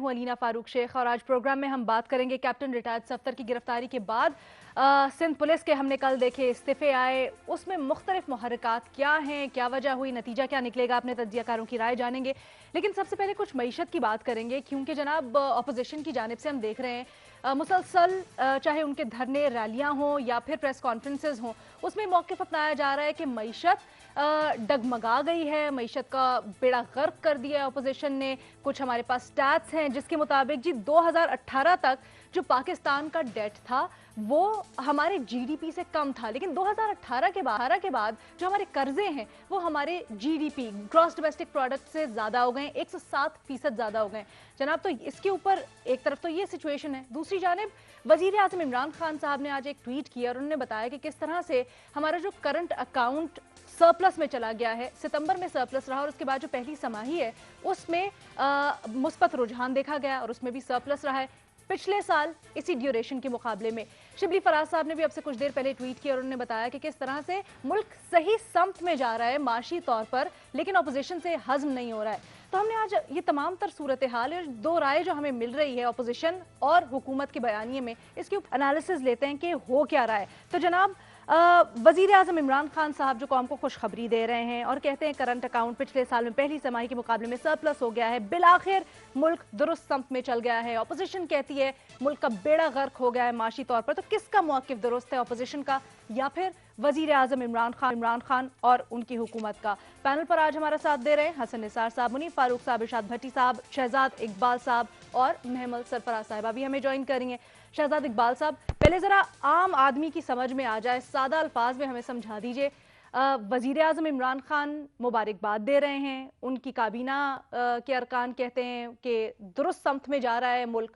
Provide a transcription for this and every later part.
हूं अलीना फारूक शेख और आज प्रोग्राम में हम बात करेंगे कैप्टन रिटायर्ड सफ्तर की गिरफ्तारी के बाद सिंध पुलिस के हमने कल देखे इस्तीफे आए, उसमें मुख्तलिफ मुहर्रिकात क्या हैं, क्या वजह हुई, नतीजा क्या निकलेगा, अपने तज्जियाकारों की राय जानेंगे। लेकिन सबसे पहले कुछ मईशत की बात करेंगे क्योंकि जनाब अपोजिशन की जानिब से हम देख रहे हैं मुसलसल चाहे उनके धरने रैलियां हों या फिर प्रेस कॉन्फ्रेंसेज हों, उसमें मौक़िफ़ अपनाया जा रहा है कि मईशत डगमगा गई है, मईशत का बेड़ा गर्क कर दिया है अपोजिशन ने। कुछ हमारे पास स्टैट्स हैं जिसके मुताबिक जी 2018 तक जो पाकिस्तान का डेट था वो हमारे जीडीपी से कम था, लेकिन 2018 के बाद जो हमारे कर्जे हैं वो हमारे जीडीपी ग्रॉस डोमेस्टिक प्रोडक्ट से ज्यादा हो गए, 107% ज्यादा हो गए जनाब। तो इसके ऊपर एक तरफ तो ये सिचुएशन है, दूसरी जानिब वजीर आजम इमरान खान साहब ने आज एक ट्वीट किया और उन्होंने बताया कि किस तरह से हमारा जो करंट अकाउंट सरप्लस में चला गया है, सितंबर में सरप्लस रहा और उसके बाद जो पहली समाही है उसमें मुस्बत रुझान देखा गया और उसमें भी सरप्लस रहा है पिछले साल इसी ड्यूरेशन के मुकाबले में। शिबली फराज साहब ने भी अब से कुछ देर पहले ट्वीट किया और उन्होंने बताया कि किस तरह से मुल्क सही समत में जा रहा है माशी तौर पर, लेकिन अपोजिशन से हजम नहीं हो रहा है। तो हमने आज ये तमाम तर सूरत हाल और दो राय जो हमें मिल रही है अपोजिशन और हुकूमत के बयानिए में, इसके ऊपर एनालिसिस लेते हैं कि हो क्या रहा है। तो जनाब वजीर आजम इमरान खान साहब जो कौम को खुशखबरी दे रहे हैं और कहते हैं करंट अकाउंट पिछले साल में पहली समाही के मुकाबले में सरप्लस हो गया है, बिलाखिर मुल्क दुरुस्त समत में चल गया है। अपोजिशन कहती है मुल्क का बेड़ा गर्क हो गया है माशी तौर पर। तो किसका मौक़िफ़ दुरुस्त है, अपोजिशन का या फिर वजीर आजम इमरान खान और उनकी हुकूमत का? पैनल पर आज हमारा साथ दे रहे हैं हसन निसार साहब, मुनीफ फारूक साहब, इरशाद भट्टी साहब, शहजाद इकबाल साहब और महमल सरफराज साहिबा भी हमें ज्वाइन करेंगे। शहजाद इकबाल साहब, पहले जरा आम आदमी की समझ में आ जाए, सादा अल्फाज में हमें समझा दीजिए। वजीर आजम इमरान खान मुबारकबाद दे रहे हैं, उनकी काबीना के अरकान कहते हैं कि दुरुस्त समत में जा रहा है मुल्क,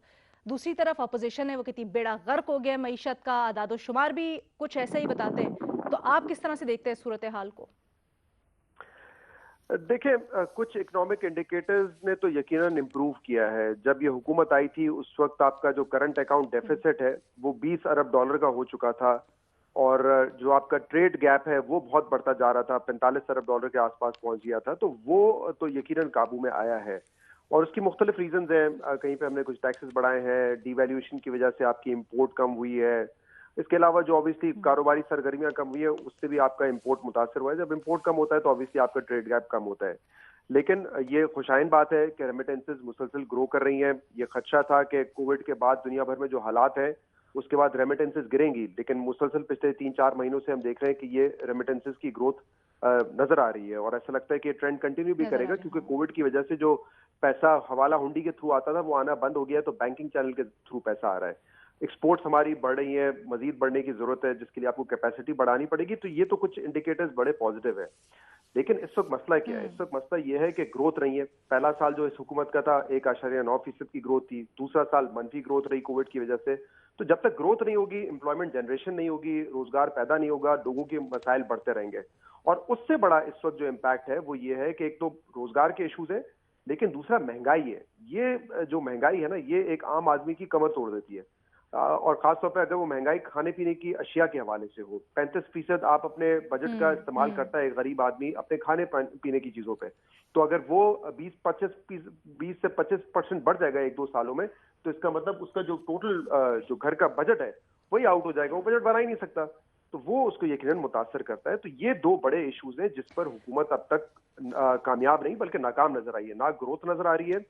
दूसरी तरफ अपोजिशन है वो कहती बेड़ा गर्क हो गया मईशत का, आदादो शुमार भी कुछ ऐसा ही बताते हैं। तो आप किस तरह से देखते हैं सूरत हाल को? देखिए, कुछ इकोनॉमिक इंडिकेटर्स ने तो यकीनन इम्प्रूव किया है। जब ये हुकूमत आई थी उस वक्त आपका जो करंट अकाउंट डेफिसिट है वो 20 अरब डॉलर का हो चुका था और जो आपका ट्रेड गैप है वो बहुत बढ़ता जा रहा था, 45 अरब डॉलर के आसपास पहुंच गया था। तो वो तो यकीनन काबू में आया है और उसकी मुख्तलिफ रीजंस हैं। कहीं पे हमने कुछ टैक्सेस बढ़ाए हैं, डीवैल्यूएशन की वजह से आपकी इम्पोर्ट कम हुई है। इसके अलावा जो ऑब्वियसली कारोबारी सरगर्मियां कम हुई है उससे भी आपका इंपोर्ट मुतासर हुआ है। जब इंपोर्ट कम होता है तो ऑब्वियसली आपका ट्रेड गैप कम होता है। लेकिन ये खुशाइन बात है कि रेमिटेंसेस मुसलसल ग्रो कर रही हैं। ये खदशा था कि कोविड के बाद दुनिया भर में जो हालात हैं उसके बाद रेमिटेंसेस गिरेंगी, लेकिन मुसलसल पिछले 3-4 महीनों से हम देख रहे हैं कि ये रेमिटेंसेस की ग्रोथ नजर आ रही है और ऐसा लगता है कि ये ट्रेंड कंटिन्यू भी करेगा क्योंकि कोविड की वजह से जो पैसा हवाला हुंडी के थ्रू आता था वो आना बंद हो गया है, तो बैंकिंग चैनल के थ्रू पैसा आ रहा है। एक्सपोर्ट्स हमारी बढ़ रही है, मजीद बढ़ने की जरूरत है जिसके लिए आपको कैपेसिटी बढ़ानी पड़ेगी। तो ये तो कुछ इंडिकेटर्स बड़े पॉजिटिव है। लेकिन इस वक्त मसला क्या है? इस वक्त मसला ये है कि ग्रोथ नहीं है। पहला साल जो इस हुकूमत का था 1.9% की ग्रोथ थी, दूसरा साल मनफी ग्रोथ रही कोविड की वजह से। तो जब तक ग्रोथ नहीं होगी, एम्प्लॉयमेंट जनरेशन नहीं होगी, रोजगार पैदा नहीं होगा, लोगों के मसाइल बढ़ते रहेंगे। और उससे बड़ा इस वक्त जो इम्पैक्ट है वो ये है कि एक तो रोजगार के इशूज है, लेकिन दूसरा महंगाई है। ये जो महंगाई है ना, ये एक आम आदमी की कमर तोड़ देती है और खासतौर पर अगर वो महंगाई खाने पीने की अशिया के हवाले से हो। 35% आप अपने बजट का इस्तेमाल करता है एक गरीब आदमी अपने खाने पीने की चीजों पे। तो अगर वो 20 से 25% बढ़ जाएगा 1-2 सालों में, तो इसका मतलब उसका जो टोटल जो घर का बजट है वही आउट हो जाएगा, वो बजट बना ही नहीं सकता। तो वो उसको यकीनन मुतासर करता है। तो ये दो बड़े इश्यूज हैं जिस पर हुकूमत अब तक कामयाब नहीं बल्कि नाकाम नजर आई है। ना ग्रोथ नजर आ रही है,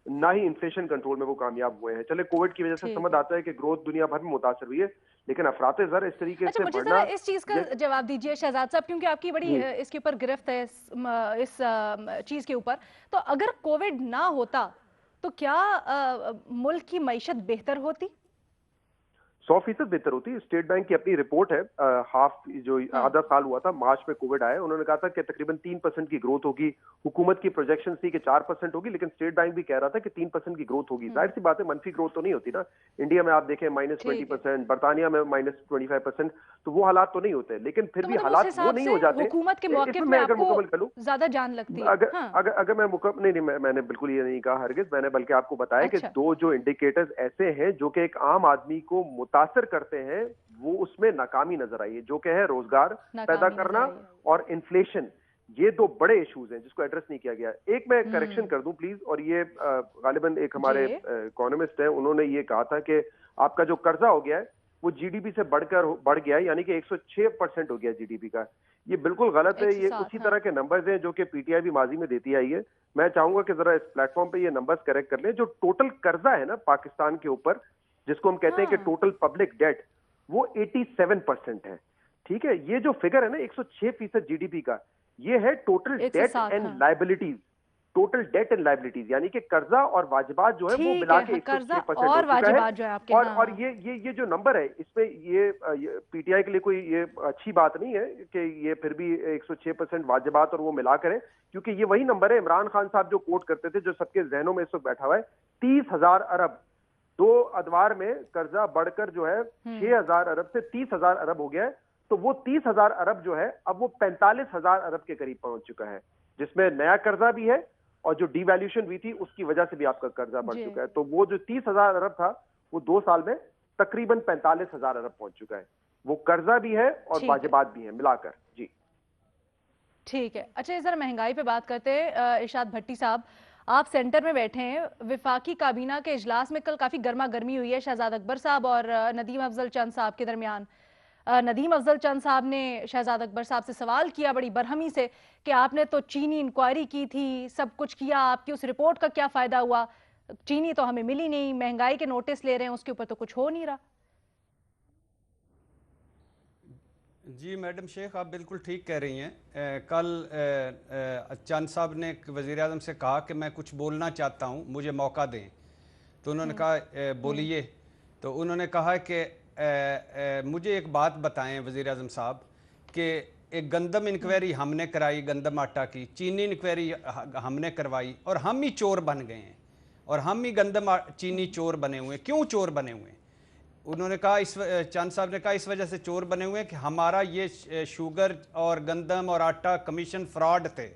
ना ही इन्फ्लेशन कंट्रोल में वो कामयाब हुए हैं। चले कोविड की वजह से समझ आता है कि ग्रोथ दुनिया भर में मुतासर हुई है, लेकिन अफराते ज़र इस तरीके से मुझे बढ़ना। इस चीज का जवाब दीजिए शहजाद साहब, क्योंकि आपकी बड़ी इसके ऊपर गिरफ्त है इस चीज के ऊपर। तो अगर कोविड ना होता तो क्या मुल्क की मईशत बेहतर होती? 100% बेहतर होती। स्टेट बैंक की अपनी रिपोर्ट है, हाफ जो आधा साल हुआ था, मार्च में कोविड आया, उन्होंने कहा था कि तकरीबन 3% की ग्रोथ होगी। हुकूमत की प्रोजेक्शन थी कि 4% होगी, लेकिन स्टेट बैंक भी कह रहा था कि 3% की ग्रोथ होगी। जाहिर सी बात है मनफी ग्रोथ तो नहीं होती ना। इंडिया में आप देखें -20%, बरतानिया में -25%, तो वो हालात तो नहीं होते। लेकिन फिर तो भी मतलब उस हालात वो हिसाब नहीं से हो जाते। हुकूमत के मौक़िफ़ इसमें में मैं अगर आपको मुकम्मल करूं, ज्यादा जान लगती है। अगर हाँ। अगर अगर मैं नहीं, मैंने बिल्कुल ये नहीं कहा हरगिज। मैंने बल्कि आपको बताया कि अच्छा। दो जो इंडिकेटर्स ऐसे हैं जो कि एक आम आदमी को मुतासर करते हैं, वो उसमें नाकामी नजर आई है, जो कि है रोजगार पैदा नाकामी नजर करना आई है। और इन्फ्लेशन। ये दो बड़े इश्यूज हैं जिसको एड्रेस नहीं किया गया। एक मैं करेक्शन कर दूं प्लीज, और ये गालिबन एक हमारे इकोनॉमिस्ट हैं, उन्होंने ये कहा था कि आपका जो कर्जा हो गया है वो जीडीपी से बढ़ गया है, यानी कि 106% हो गया जीडीपी का। ये बिल्कुल गलत है। ये उसी तरह के नंबर्स हैं जो कि पीटीआई भी माजी में देती आई है। मैं चाहूंगा कि जरा इस प्लेटफॉर्म पे ये नंबर्स करेक्ट कर लें। जो टोटल कर्जा है ना पाकिस्तान के ऊपर, जिसको हम कहते हैं कि टोटल पब्लिक डेट, वो 87% है। ठीक है, ये जो फिगर है ना 106% जीडीपी का, ये है total date and liabilities. Total date and liabilities यानी कि कर्जा और वाजिबात जो है वो मिला के 106% हो चुका है। जो है आपके, और ये जो नंबर है इसमें ये पीटीआई के लिए कोई ये अच्छी बात नहीं है कि ये फिर भी 106% वाजिबात और वो मिला करें, क्योंकि ये वही नंबर है इमरान खान साहब जो कोट करते थे, जो सबके जहनों में इस वक्त बैठा हुआ है। 30,000 अरब 2 अदवार में कर्जा बढ़कर जो है 6,000 अरब से 30,000 अरब हो गया है। तो वो 30,000 अरब जो है अब वो 45,000 अरब के करीब पहुंच चुका है, जिसमें नया कर्जा भी है और जो डिवैल्यूएशन हुई थी उसकी वजह से भी आपका कर्जा बढ़ चुका है। तो वो जो 30,000 अरब था वो 2 साल में तकरीबन 45,000 अरब पहुंच चुका है। वो कर्जा भी है और वाजिबात भी है मिलाकर। जी ठीक है। अच्छा, इस जरा महंगाई पे बात करते हैं। इरशाद भट्टी साहब, आप सेंटर में बैठे हैं। विफाकी काबीना के इजलास में कल काफी गर्मा गर्मी हुई है शहजाद अकबर साहब और नदीम अफजल चंद साहब के दरमियान। नदीम अफजल चंद साहब ने शहजाद अकबर साहब से सवाल किया बड़ी बरहमी से कि आपने तो चीनी इंक्वायरी की थी, सब कुछ किया, आपकी उस रिपोर्ट का क्या फायदा हुआ? चीनी तो हमें मिली नहीं, महंगाई के नोटिस ले रहे हैं, उसके ऊपर तो कुछ हो नहीं रहा। जी मैडम शेख, आप बिल्कुल ठीक कह रही हैं। कल चंद साहब ने वज़ीर आज़म से कहा कि मैं कुछ बोलना चाहता हूं, मुझे मौका दें। तो उन्होंने कहा बोलिए। तो उन्होंने कहा कि मुझे एक बात बताएं वज़ीर आज़म साहब कि एक गंदम इंक्वायरी हमने कराई, गंदम आटा की, चीनी इंक्वायरी हमने करवाई और हम ही चोर बन गए हैं, और हम ही गंदम चीनी चोर बने हुए हैं। क्यों चोर बने हुए हैं? उन्होंने कहा, चंद साहब ने कहा, इस वजह से चोर बने हुए हैं कि हमारा ये शुगर और गंदम और आटा कमीशन फ्रॉड थे।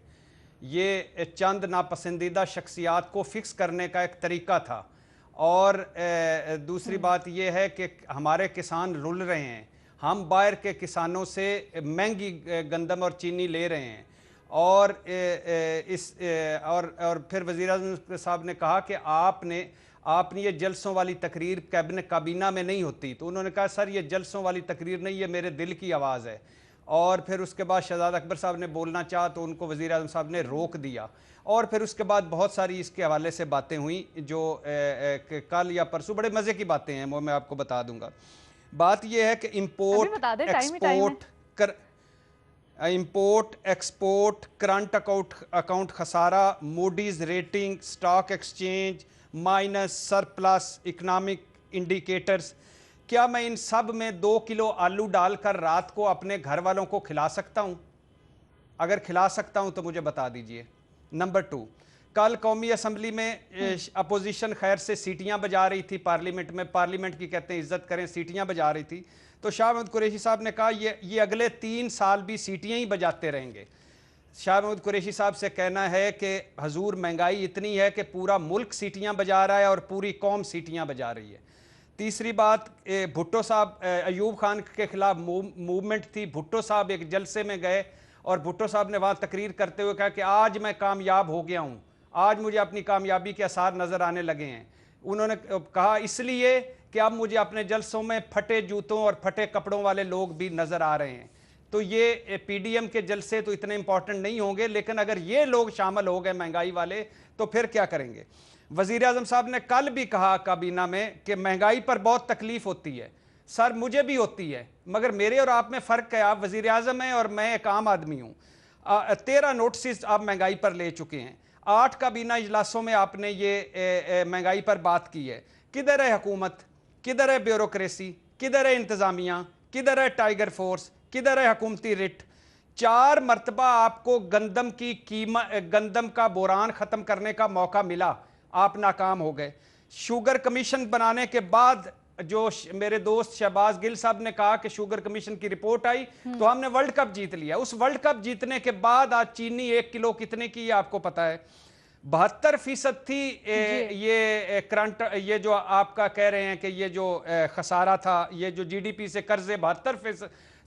ये चंद नापसंदीदा शख्सियात को फिक्स करने का एक तरीका था। और दूसरी बात यह है कि हमारे किसान रुल रहे हैं, हम बाहर के किसानों से महंगी गंदम और चीनी ले रहे हैं। और फिर वज़ीर आज़म साहब ने कहा कि आपने ये जलसों वाली तकरीर कैबिनेट काबीना में नहीं होती। तो उन्होंने कहा, सर ये जलसों वाली तकरीर नहीं, ये मेरे दिल की आवाज़ है। और फिर उसके बाद शहजाद अकबर साहब ने बोलना चाहा तो उनको वज़ीर आज़म साहब ने रोक दिया। और फिर उसके बाद बहुत सारी इसके हवाले से बातें हुई जो कल या परसों बड़े मज़े की बातें हैं, वो मैं आपको बता दूंगा। बात यह है कि इंपोर्ट एक्सपोर्ट, करंट अकाउंट खसारा, Moody's rating, stock exchange minus, surplus, economic indicators, क्या मैं इन सब में 2 किलो आलू डालकर रात को अपने घर वालों को खिला सकता हूं? अगर खिला सकता हूं तो मुझे बता दीजिए। नंबर 2, कल कौमी असम्बली में अपोजिशन खैर से सीटियां बजा रही थी पार्लियामेंट में, पार्लियामेंट की कहते हैं इज्जत करें, सीटियां बजा रही थी। तो शाह महमूद कुरैशी साहब ने कहा ये अगले 3 साल भी सीटियां ही बजाते रहेंगे। शाह महमूद कुरैशी साहब से कहना है कि हजूर महंगाई इतनी है कि पूरा मुल्क सीटियां बजा रहा है और पूरी कौम सीटियां बजा रही है। तीसरी बात, भुट्टो साहब, अयूब खान के खिलाफ मूवमेंट थी, भुट्टो साहब एक जलसे में गए और भुट्टो साहब ने वहाँ तकरीर करते हुए कहा कि आज मैं कामयाब हो गया हूँ, आज मुझे अपनी कामयाबी के आसार नज़र आने लगे हैं। उन्होंने कहा इसलिए कि अब मुझे अपने जलसों में फटे जूतों और फटे कपड़ों वाले लोग भी नज़र आ रहे हैं। तो ये पीडीएम के जलसे तो इतने इंपॉर्टेंट नहीं होंगे, लेकिन अगर ये लोग शामिल हो गए महंगाई वाले तो फिर क्या करेंगे? वज़ीर आज़म साहब ने कल भी कहा काबीना में कि महंगाई पर बहुत तकलीफ होती है। सर मुझे भी होती है, मगर मेरे और आप में फ़र्क है, आप वज़ीर आज़म हैं और मैं एक आम आदमी हूँ। 13 नोटिस आप महंगाई पर ले चुके हैं, 8 काबीना इजलासों में आपने ये महंगाई पर बात की है। किधर है हुकूमत, किधर है ब्यूरोक्रेसी, किधर है इंतज़ामिया, किधर है टाइगर फोर्स, किधर है हुकूमती रिट? 4 मरतबा आपको गंदम की कीमत, गंदम का बोरान ख़त्म करने का मौका मिला, आप नाकाम हो गए। शुगर कमीशन बनाने के बाद जो मेरे दोस्त शहबाज गिल साहब ने कहा कि शुगर कमीशन की रिपोर्ट आई तो हमने वर्ल्ड कप जीत लिया। उस वर्ल्ड कप जीतने के बाद आज चीनी 1 किलो कितने की आपको पता है? 72% थी ये करंट, ये जो आपका कह रहे हैं कि ये जो खसारा था, ये जो जीडीपी से कर्जे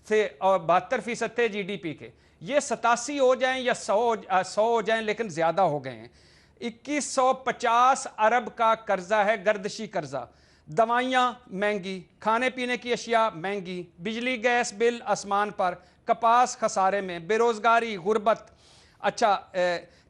से और 72% थे जीडीपी के, ये 87 हो जाएं या 100 हो जाएं, लेकिन ज्यादा हो गए हैं। 2150 अरब का कर्जा है, गर्दशी कर्जा। दवाइयां महंगी, खाने पीने की अशिया महंगी, बिजली गैस बिल आसमान पर, कपास खसारे में, बेरोजगारी, गुर्बत। अच्छा,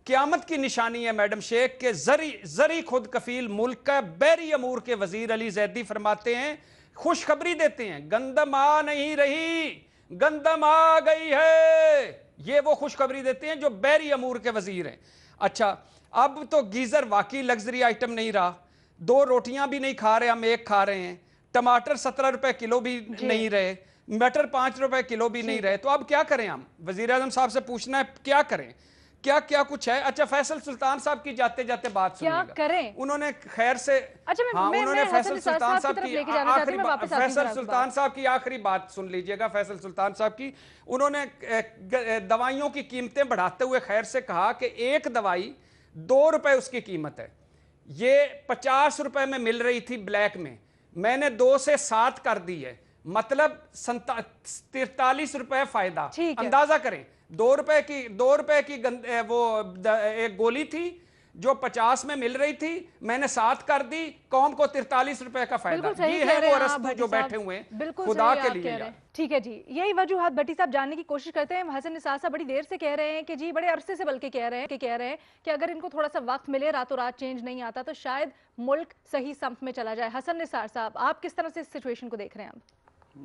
क़यामत की निशानी है मैडम शेख के जरी खुद कफील मुल्क का बैरी अमूर के वजीर अली जैदी फरमाते हैं, खुशखबरी देते हैं, गंदम आ नहीं रही, गंदम आ गई है। ये वो खुशखबरी देते हैं जो बैरी अमूर के वजीर हैं। अच्छा, अब तो गीजर वाकई लग्जरी आइटम नहीं रहा, 2 रोटियां भी नहीं खा रहे, हम एक खा रहे हैं। टमाटर 17 रुपए किलो भी नहीं रहे, मटर 5 रुपए किलो भी नहीं रहे। तो अब क्या करें? हम वजीर आजम साहब से पूछना है क्या करें, क्या क्या कुछ है। अच्छा, फैसल सुल्तान साहब की जाते जाते बात क्या सुनिएगा, करें? उन्होंने खैर से, अच्छा, हाँ, उन्होंने फैसल सुल्तान साहब की आखिरी फैसल सुल्तान साहब की आखिरी बात सुन लीजिएगा। फैसल सुल्तान साहब की, उन्होंने दवाइयों की कीमतें बढ़ाते हुए खैर से कहा कि एक दवाई 2 रुपए उसकी कीमत है, ये 50 रुपए में मिल रही थी ब्लैक में, मैंने 2 से 7 कर दी है, मतलब 43 रुपए फायदा। अंदाजा करें, 2 रुपए की एक गोली थी जो 50 में मिल रही थी, मैंने 7 कर दी, कौम को 43 रुपए का फायदा। ये है वो अरस्तु जो बैठे हुए हैं खुदा के लिए। ठीक है जी, यही वजूहात भट्टी साहब जानने की कोशिश करते हैं। हसन निसार साहब बड़ी देर से कह रहे हैं कि जी, बड़े अरसे से बल्कि कह रहे हैं कि अगर इनको थोड़ा सा वक्त मिले, रातों रात चेंज नहीं आता तो शायद मुल्क सही सम्त में चला जाए। हसन निसार साहब, आप किस तरह से इस सिचुएशन को देख रहे हैं? अब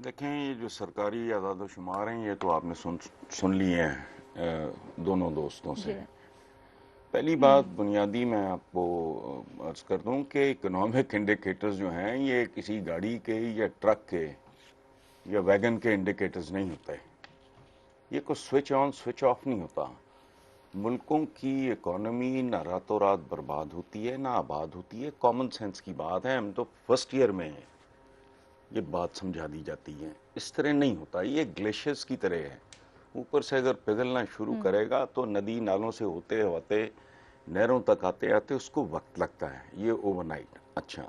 देखें, ये जो सरकारी आदाद शुमार हैं, ये तो आपने सुन लिए हैं दोनों दोस्तों से। पहली बात बुनियादी मैं आपको अर्ज कर दूं कि इकोनॉमिक इंडिकेटर्स जो हैं, ये किसी गाड़ी के या ट्रक के या वैगन के इंडिकेटर्स नहीं होते। ये कोई स्विच ऑन स्विच ऑफ नहीं होता। मुल्कों की इकोनॉमी ना रातों रात बर्बाद होती है ना आबाद होती है, कॉमन सेंस की बात है। हम तो फर्स्ट ईयर में हैं, ये बात समझा दी जाती है, इस तरह नहीं होता। ये ग्लेशियर्स की तरह है, ऊपर से अगर पिघलना शुरू करेगा तो नदी नालों से होते होते नहरों तक आते आते उसको वक्त लगता है, ये ओवरनाइट। अच्छा,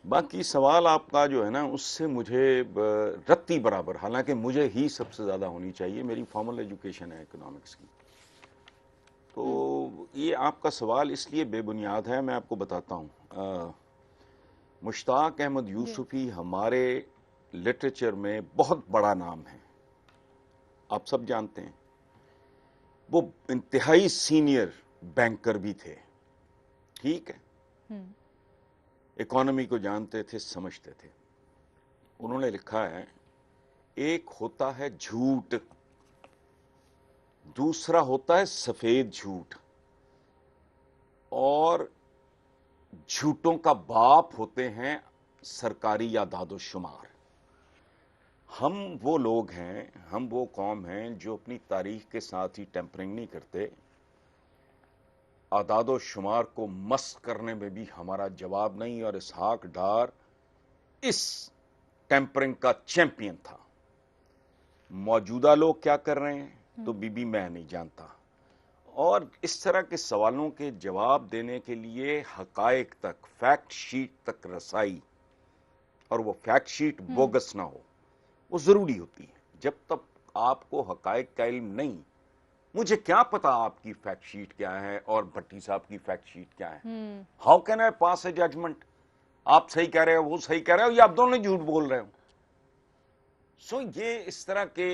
बाकी सवाल आपका जो है ना, उससे मुझे रत्ती बराबर, हालांकि मुझे ही सबसे ज़्यादा होनी चाहिए, मेरी फॉर्मल एजुकेशन है इकोनॉमिक्स की, तो ये आपका सवाल इसलिए बेबुनियाद है। मैं आपको बताता हूँ, मुश्ताक अहमद यूसुफी हमारे लिटरेचर में बहुत बड़ा नाम है, आप सब जानते हैं। वो इंतहाई सीनियर बैंकर भी थे, ठीक है, इकोनॉमी को जानते थे, समझते थे। उन्होंने लिखा है, एक होता है झूठ, दूसरा होता है सफेद झूठ, और झूठों का बाप होते हैं सरकारी आदाद शुमार। हम वो लोग हैं, हम वो कौम हैं जो अपनी तारीख के साथ ही टेम्परिंग नहीं करते। आदाद शुमार को मस्क करने में भी हमारा जवाब नहीं, और इसहाक डार इस टेम्परिंग का चैंपियन था। मौजूदा लोग क्या कर रहे हैं तो बीबी मैं नहीं जानता। और इस तरह के सवालों के जवाब देने के लिए हकायक तक, फैक्ट शीट तक रसाई, और वो फैक्ट शीट बोगस ना हो, वो जरूरी होती है। जब तक आपको हकायक का इल्म नहीं, मुझे क्या पता आपकी फैक्ट शीट क्या है और भट्टी साहब की फैक्ट शीट क्या है, how can I pass a judgment? आप सही कह रहे हो, वो सही कह रहे हो, या आप दोनों झूठ बोल रहे हो? सो ये इस तरह के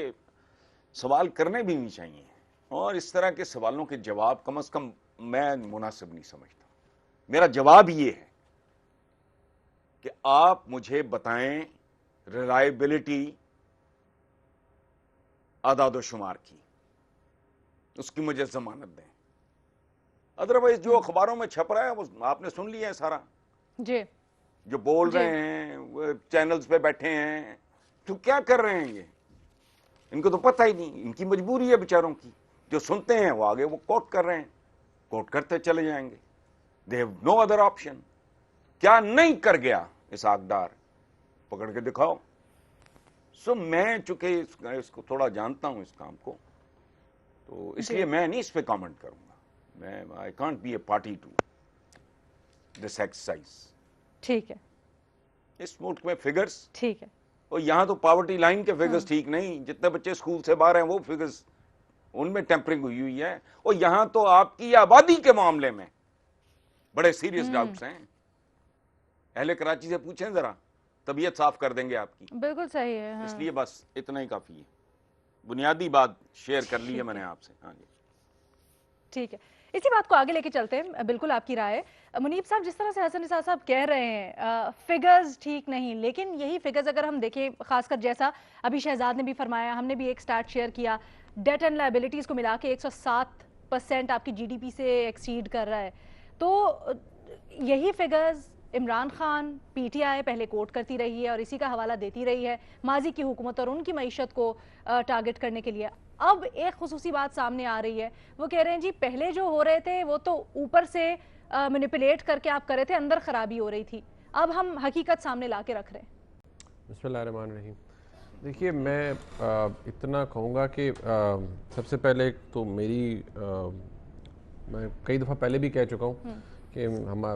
सवाल करने भी नहीं चाहिए, और इस तरह के सवालों के जवाब कम से कम मैं मुनासिब नहीं समझता। मेरा जवाब ये है कि आप मुझे बताएं रिलायबिलिटी आदाद शुमार की, उसकी मुझे जमानत दें। अदरवाइज जो अखबारों में छप रहा है वो आपने सुन लिया है सारा जी, जो बोल रहे हैं, चैनल्स पे बैठे हैं, तो क्या कर रहे हैं ये? इनको तो पता ही नहीं, इनकी मजबूरी है बेचारों की। जो सुनते हैं वो आगे वो कोट कर रहे हैं, कोट करते चले जाएंगे। They have no other option. क्या नहीं कर गया इसहाक डार, पकड़ के दिखाओ। सो मैं चूंकि इसको थोड़ा जानता हूं इस काम को, तो इसलिए मैं नहीं इस पे कमेंट करूंगा। मैं I can't be a party to this exercise. ठीक है, इस मुल्क में फिगर्स, ठीक है, और यहाँ तो पॉवर्टी लाइन के फिगर्स ठीक नहीं, जितने बच्चे स्कूल से बाहर हैं वो फिगर्स, उनमें टेम्परिंग हुई हुई है। और यहाँ तो आपकी आबादी के मामले में बड़े सीरियस डाउट्स हैं। अहले कराची से पूछें जरा, तबीयत साफ कर देंगे आपकी। बिल्कुल सही है। हाँ। इसलिए बस इतना ही काफी है, बुनियादी बात शेयर कर ली है मैंने आपसे। हाँ जी, ठीक है, इसी बात को आगे लेके चलते हैं। बिल्कुल आपकी राय है मुनीब साहब। जिस तरह से हसन निसार साहब कह रहे हैं फिगर्स ठीक नहीं, लेकिन यही फिगर्स अगर हम देखें, खासकर जैसा अभी शहजाद ने भी फरमाया, हमने भी एक स्टार्ट शेयर किया, डेट एंड लायबिलिटीज को मिला के 107% आपकी जीडीपी से एक्सीड कर रहा है। तो यही फिगर्स इमरान खान, पीटीआई पहले कोट करती रही है और इसी का हवाला देती रही है माजी की हुकूमत और उनकी मईशत को टारगेट करने के लिए। अब एक खुसूसी बात सामने आ रही है, वो कह रहे हैं जी पहले जो हो रहे थे वो तो ऊपर से मैनिपुलेट करके आप कर रहे थे, अंदर खराबी हो रही थी, अब हम हकीकत सामने ला के रख रहे हैं। बिस्मिल्लाहिर्रहमानिर्रहीम। देखिए, मैं इतना कहूँगा कि सबसे पहले तो मैं कई दफ़ा पहले भी कह चुका हूँ कि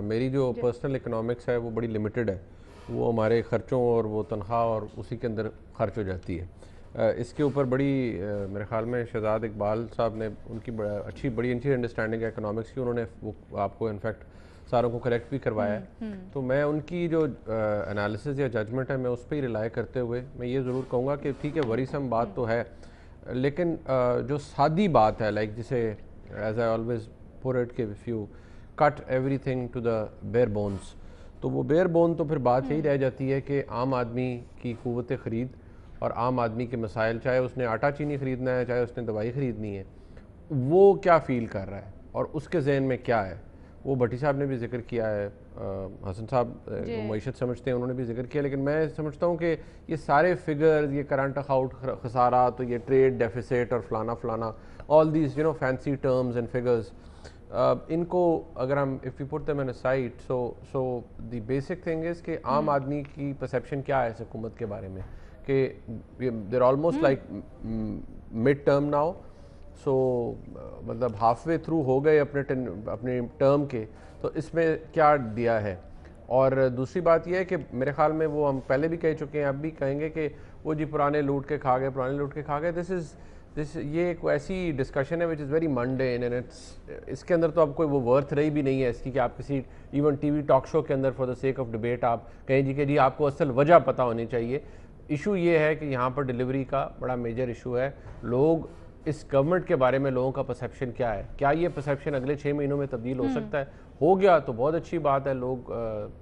मेरी जो पर्सनल इकोनॉमिक्स है वो बड़ी लिमिटेड है, वो हमारे ख़र्चों और वो तनख्वाह और उसी के अंदर खर्च हो जाती है। इसके ऊपर बड़ी मेरे ख्याल में शहजाद इकबाल साहब ने उनकी बड़ी अच्छी अंडरस्टैंडिंग है इकोनॉमिक्स की, उन्होंने वो आपको इनफैक्ट सारों को करेक्ट भी करवाया है। तो मैं उनकी जो एनालिसिस या जजमेंट है मैं उस पर ही रिलाई करते हुए मैं ये ज़रूर कहूँगा कि ठीक है, वरीसम बात तो है, लेकिन जो सादी बात है, लाइक जिसे as I always put it, कि if you cut everything to the bare bones, तो वो बेयर बोन तो फिर बात यही रह जाती है कि आम आदमी की क़ुव्वत ख़रीद और आम आदमी के मसाइल, चाहे उसने आटा चीनी ख़रीदना है, चाहे उसने दवाई ख़रीदनी है, वो क्या फ़ील कर रहा है और उसके जहन में क्या है। वो भट्टी साहब ने भी जिक्र किया है, हसन साहब जो मईशत समझते हैं उन्होंने भी जिक्र किया, लेकिन मैं समझता हूँ कि ये सारे फिगर्स, ये करंट अकाउंट खसारा, तो ये ट्रेड डेफिसिट और फलाना फलाना, all these fancy terms and figures, इनको अगर हम if you put them in a side, so the basic thing is कि आम आदमी की परसेप्शन क्या है इस हुकूमत के बारे में, कि there almost like mid term now, so मतलब हाफ वे थ्रू हो गए अपने टर्म के, तो इसमें क्या दिया है। और दूसरी बात यह है कि मेरे ख्याल में वो हम पहले भी कह चुके हैं, अब भी कहेंगे कि वो जी पुराने लूट के खा गए, ये एक ऐसी डिस्कशन है which is very mundane and इसके अंदर तो अब कोई वो वर्थ रही भी नहीं है इसकी कि आप किसी इवन टीवी टॉक शो के अंदर for the sake of debate आप कहें जी कि जी आपको असल वजह पता होनी चाहिए। इशू ये है कि यहाँ पर डिलीवरी का बड़ा मेजर इशू है। लोग इस गवर्नमेंट के बारे में लोगों का परसेप्शन क्या है, क्या ये परसेप्शन अगले 6 महीनों में तब्दील हो सकता है? हो गया तो बहुत अच्छी बात है, लोग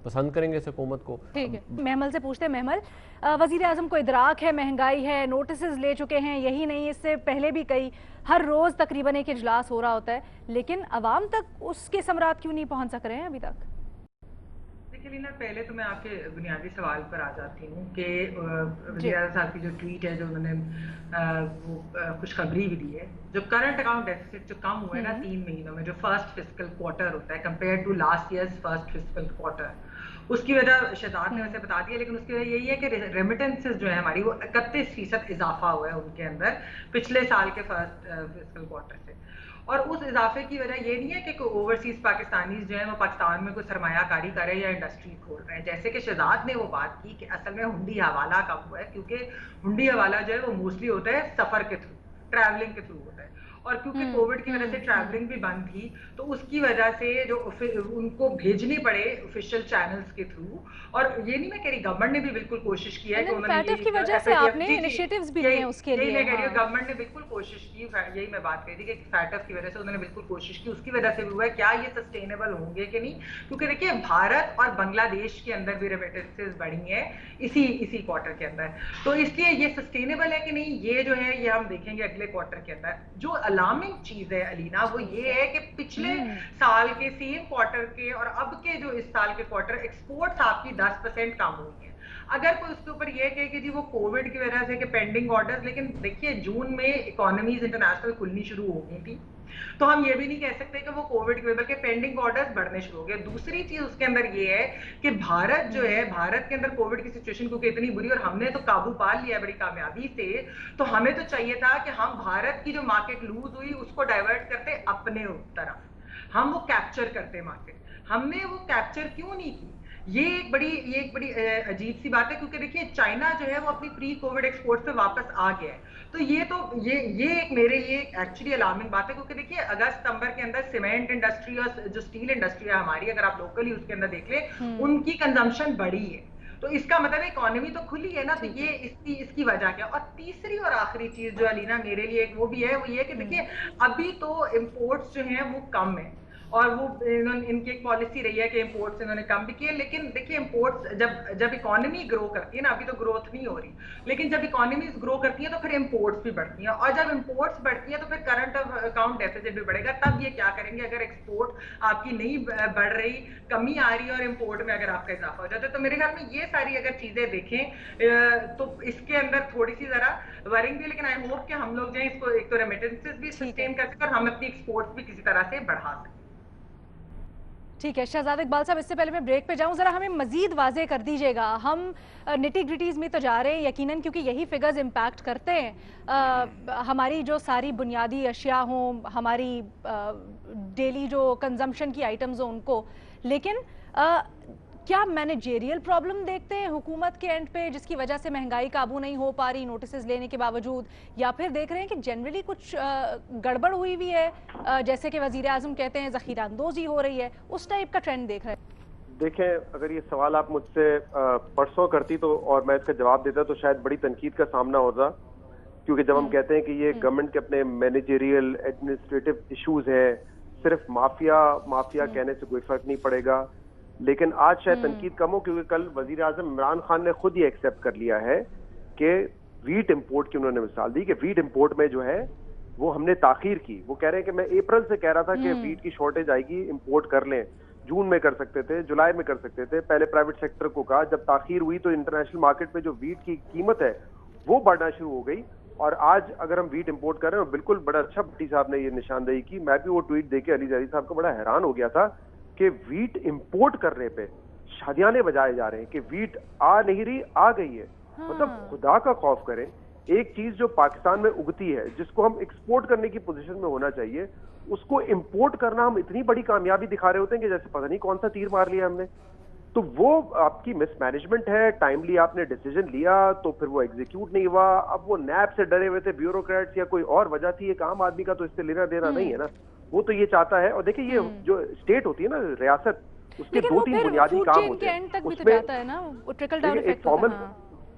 पसंद करेंगे इस हुकूमत को। ठीक है, महमल से पूछते हैं। महमल, वजीर आजम को इदराक है महंगाई है, नोटिसेस ले चुके हैं, यही नहीं इससे पहले भी कई, हर रोज तकरीबन एक इजलास हो रहा होता है, लेकिन अवाम तक उसके समरात क्यों नहीं पहुंच सक रहे हैं अभी तक? लीना, पहले तो मैं आपके बुनियादी सवाल पर आ जाती हूँ कि वज़ीर आज़म साहब की जो ट्वीट है, जो उन्होंने खुशखबरी भी दी है, जो करंट अकाउंट डेफिसिट जो कम हुआ है ना 3 महीनों में, जो फर्स्ट फिस्कल क्वार्टर होता है compare to last year's first fiscal quarter, उसकी वजह शहजाद ने वैसे बता दिया, लेकिन उसकी वजह यही है कि रेमिटेंसेस जो है हमारी वो 31% इजाफा हुआ है उनके अंदर पिछले साल के फर्स्ट फिस्कल क्वार्टर से। और उस इजाफे की वजह ये नहीं है कि ओवरसीज पाकिस्तानीज जो है वो पाकिस्तान में कोई सरमायाकारी करे या इंडस्ट्री खोल रहे हैं, जैसे कि शहजाद ने वो बात की कि असल में हुंडी हवाला कब हुआ है, क्योंकि हुंडी हवाला जो है वो मोस्टली होता है सफर के थ्रू, ट्रैवलिंग के थ्रू होता है, और क्योंकि कोविड की वजह से ट्रैवलिंग भी बंद थी, तो उसकी वजह से जो उनको भेजनी पड़े ऑफिशियल चैनल्स के थ्रू। और ये नहीं मैं कह रही, गवर्नमेंट ने भी बिल्कुल कोशिश की है कि उन्होंने की वजह से आपने इनिशिएटिव्स भी लिए उसके लिए। मैं कह रही हूँ गवर्नमेंट ने बिल्कुल कोशिश की, यही मैं बात कह रही थी कि फैटफ की वजह से उन्होंने बिल्कुल कोशिश की, उसकी वजह से भी हुआ है। क्या ये सस्टेनेबल होंगे कि नहीं, क्योंकि देखिए भारत और बांग्लादेश के अंदर भी रेमिटेंसेस बढ़ी है इसी क्वार्टर के अंदर, तो इसलिए ये सस्टेनेबल है कि नहीं, ये जो है ये हम देखेंगे अगले क्वार्टर के अंदर। जो अलार्मिंग चीज है अलीना वो ये है कि पिछले साल के सेम क्वार्टर के और अब के जो इस साल के क्वार्टर, एक्सपोर्ट्स आपकी 10% कम हुई है। अगर कोई उसके ऊपर ये कहे कि जी वो कोविड की वजह से कि पेंडिंग ऑर्डर्स, लेकिन देखिए जून में इकोनॉमीज इंटरनेशनल खुलनी शुरू हो गई थी, तो हम ये भी नहीं कह सकते कि वो कोविड की वजह, बल्कि पेंडिंग ऑर्डर्स बढ़ने शुरू हो गए। दूसरी चीज उसके अंदर ये है कि भारत जो है, भारत के अंदर कोविड की सिचुएशन क्योंकि इतनी बुरी और हमने तो काबू पा लिया बड़ी कामयाबी से, तो हमें तो चाहिए था कि हम भारत की जो मार्केट लूज हुई उसको डाइवर्ट करते अपने तरफ, हम वो कैप्चर करते मार्केट। हमने वो कैप्चर क्यों नहीं की, ये एक बड़ी अजीब सी बात है, क्योंकि देखिए चाइना जो है वो अपनी प्री कोविड एक्सपोर्ट पे वापस आ गया है। तो ये एक मेरे लिए एक्चुअली अलार्मिंग बात है, क्योंकि देखिए अगस्त सितंबर के अंदर सीमेंट इंडस्ट्री और जो स्टील इंडस्ट्री है हमारी, अगर आप लोकली उसके अंदर देख ले, उनकी कंजम्पशन बढ़ी है। तो इसका मतलब इकोनॉमी तो खुली है ना, तो ये इसकी वजह क्या। और तीसरी और आखिरी चीज जो अलीना मेरे लिए एक वो भी है, वो ये कि देखिए अभी तो इम्पोर्ट्स जो हैं वो कम है, और वो इनकी एक पॉलिसी रही है कि इंपोर्ट्स इन्होंने कम भी किए। लेकिन देखिए इंपोर्ट्स जब इकोनॉमी ग्रो करती है ना, अभी तो ग्रोथ नहीं हो रही, लेकिन जब इकोनॉमीज ग्रो करती है तो फिर इंपोर्ट्स भी बढ़ती हैं, और जब इंपोर्ट्स बढ़ती है तो फिर करंट अकाउंट डेफिसिट भी बढ़ेगा। तब ये क्या करेंगे, अगर एक्सपोर्ट आपकी नहीं बढ़ रही, कमी आ रही है, और इंपोर्ट में अगर आपका इजाफा हो जाता है, तो मेरे ख्याल में ये सारी अगर चीजें देखें तो इसके अंदर थोड़ी सी जरा वरिंग भी। लेकिन आई होप कि हम लोग जो है इसको एक तो रेमिटेंसेस भी सस्टेन कर सकें और हम अपनी एक्सपोर्ट्स भी किसी तरह से बढ़ा सकें। ठीक है शहजाद इकबाल साहब, इससे पहले मैं ब्रेक पे जाऊं, जरा हमें मजीद वाजे कर दीजिएगा। हम निटी ग्रिटीज में तो जा रहे हैं यकीनन, क्योंकि यही फिगर्स इम्पैक्ट करते हैं हमारी जो सारी बुनियादी अशिया हों, हमारी डेली जो कंजम्पशन की आइटम्स हों उनको। लेकिन क्या मैनेजेरियल प्रॉब्लम देखते हैं हुकूमत के एंड पे, जिसकी वजह से महंगाई काबू नहीं हो पा रही नोटिस लेने के बावजूद, या फिर देख रहे हैं कि जनरली कुछ गड़बड़ हुई हुई है, जैसे कि वजीर आजम कहते हैं जखीरा अंदोजी हो रही है, उस टाइप का ट्रेंड देख रहे हैं? देखें, अगर ये सवाल आप मुझसे परसों करती तो और मैं इसका जवाब देता तो शायद बड़ी तनकीद का सामना होता, क्योंकि जब हम कहते हैं कि ये गवर्नमेंट के अपने मैनेजेरियल एडमिनिस्ट्रेटिव इश्यूज हैं, सिर्फ माफिया कहने से कोई फर्क नहीं पड़ेगा। लेकिन आज शायद तनकीद कम हो, क्योंकि कल वजीर आजम इमरान खान ने खुद ये एक्सेप्ट कर लिया है कि वीट इंपोर्ट की उन्होंने मिसाल दी कि वीट इंपोर्ट में जो है वो हमने ताखीर की। वो कह रहे हैं कि मैं अप्रैल से कह रहा था कि वीट की शॉर्टेज आएगी, इंपोर्ट कर लें। जून में कर सकते थे, जुलाई में कर सकते थे, पहले प्राइवेट सेक्टर को कहा। जब ताखीर हुई तो इंटरनेशनल मार्केट में जो वीट की कीमत है वो बढ़ना शुरू हो गई, और आज अगर हम वीट इंपोर्ट कर रहे हैं, बिल्कुल बड़ा अच्छा भट्टी साहब ने ये निशानदेही की। मैं भी वो ट्वीट देके अली जरी साहब को बड़ा हैरान हो गया था कि वीट इंपोर्ट करने पे शादियाने बजाए जा रहे हैं कि वीट आ नहीं रही, आ गई है। मतलब खुदा का खौफ करें, एक चीज जो पाकिस्तान में उगती है, जिसको हम एक्सपोर्ट करने की पोजीशन में होना चाहिए, उसको इंपोर्ट करना हम इतनी बड़ी कामयाबी दिखा रहे होते हैं कि जैसे पता नहीं कौन सा तीर मार लिया हमने। तो वो आपकी मिसमैनेजमेंट है। टाइमली आपने डिसीजन लिया तो फिर वो एग्जीक्यूट नहीं हुआ। अब वो नैब से डरे हुए थे ब्यूरोक्रेट्स या कोई और वजह थी, एक आम आदमी का तो इससे लेना देना नहीं है ना। वो तो ये चाहता है। और देखिए, ये जो स्टेट होती है ना, रियासत, उसके 2-3 बुनियादी काम होते हैं। उसमें एक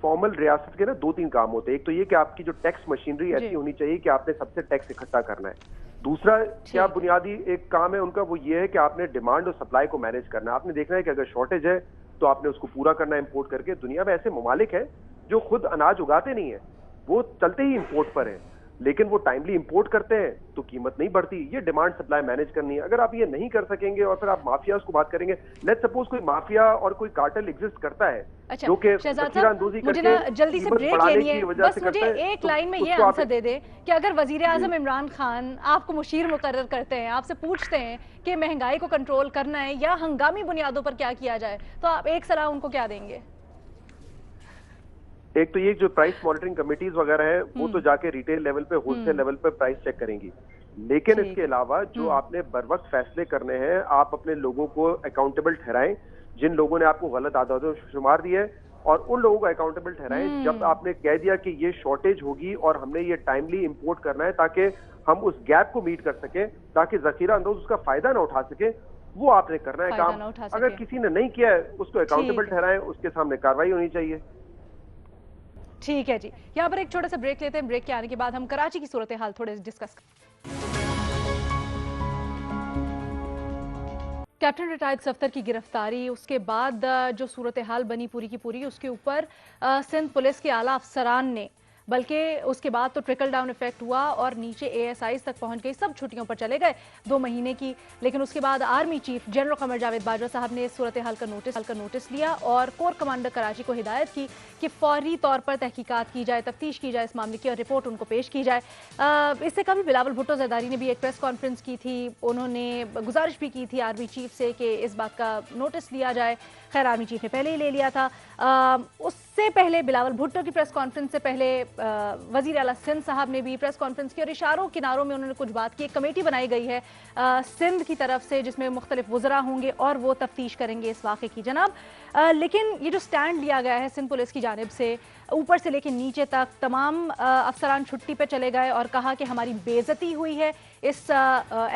फॉर्मल रियासत के ना 2-3 काम होते हैं। एक तो ये कि आपकी जो टैक्स मशीनरी ऐसी होनी चाहिए कि आपने सबसे टैक्स इकट्ठा करना है। दूसरा क्या बुनियादी एक काम है उनका, वो ये है कि आपने डिमांड और सप्लाई को मैनेज करना है। आपने देखना है कि अगर शॉर्टेज है तो आपने उसको पूरा करना है इंपोर्ट करके। दुनिया में ऐसे ममालिक हैं जो खुद अनाज उगाते नहीं है, वो चलते ही इंपोर्ट पर है, लेकिन वो टाइमली इंपोर्ट करते हैं तो कीमत नहीं बढ़ती। ये डिमांड सप्लाई मैनेज करनी है। अगर आप ये नहीं कर सकेंगे और फिर आप माफिया को बात करेंगे, लेट्स सपोज कोई माफिया और कोई कार्टेल एग्जिस्ट करता है, अच्छा, जो कि मुझे ना जल्दी से ब्रेक लेनी है, बस मुझे एक लाइन में ये आंसर दे दे कि अगर वजीर आजम इमरान खान आपको मुशीर मुकर्रर करते हैं, आपसे पूछते हैं कि महंगाई को कंट्रोल करना है या हंगामी बुनियादों पर क्या किया जाए, तो आप एक सलाह उनको क्या देंगे? एक तो ये जो प्राइस मॉनिटरिंग कमिटीज वगैरह है, वो तो जाके रिटेल लेवल पे, होलसेल लेवल पे प्राइस चेक करेंगी। लेकिन इसके अलावा जो आपने बर वक्त फैसले करने हैं, आप अपने लोगों को अकाउंटेबल ठहराएं। जिन लोगों ने आपको गलत आदतों में शुमार दी है, और उन लोगों को अकाउंटेबल ठहराएं। जब आपने कह दिया कि ये शॉर्टेज होगी और हमने ये टाइमली इंपोर्ट करना है ताकि हम उस गैप को मीट कर सकें, ताकि जखीरा अंदोज उसका फायदा ना उठा सके, वो आपने करना है काम। अगर किसी ने नहीं किया है उसको अकाउंटेबल ठहराएं, उसके सामने कार्रवाई होनी चाहिए। ठीक है जी, यहाँ पर एक छोटा सा ब्रेक लेते हैं। ब्रेक के आने के बाद हम कराची की सूरत हाल थोड़े डिस्कस करें। कैप्टन रिटायर्ड सफ्तर की गिरफ्तारी, उसके बाद जो सूरत हाल बनी पूरी की पूरी, उसके ऊपर सिंध पुलिस के आला अफसरान ने, बल्कि उसके बाद तो ट्रिकल डाउन इफेक्ट हुआ और नीचे ASIs तक पहुंच गई, सब छुट्टियों पर चले गए 2 महीने की। लेकिन उसके बाद army chief general Qamar Javed Bajwa साहब ने सूरत हाल का नोटिस लिया और कोर कमांडर कराची को हिदायत की कि फौरी तौर पर तहकीकात की जाए, तफ्तीश की जाए इस मामले की और रिपोर्ट उनको पेश की जाए। इससे कभी बिलावल भुट्टो जरदारी ने भी एक प्रेस कॉन्फ्रेंस की थी, उन्होंने गुजारिश भी की थी आर्मी चीफ से कि इस बात का नोटिस लिया जाए। खैर, आर्मी चीफ ने पहले ही ले लिया था। उस इससे पहले बिलावल भुट्टो की प्रेस कॉन्फ्रेंस से पहले वजीर आला सिंध साहब ने भी प्रेस कॉन्फ्रेंस की और इशारों किनारों में उन्होंने कुछ बात की। एक कमेटी बनाई गई है सिंध की तरफ से जिसमें मुख्तलिफ वज़रा होंगे और वो तफ्तीश करेंगे इस वाक़े की जनाब। लेकिन ये जो स्टैंड लिया गया है सिंध पुलिस की जानिब से, ऊपर से लेकर नीचे तक तमाम अफसरान छुट्टी पे चले गए और कहा कि हमारी बेइज्जती हुई है इस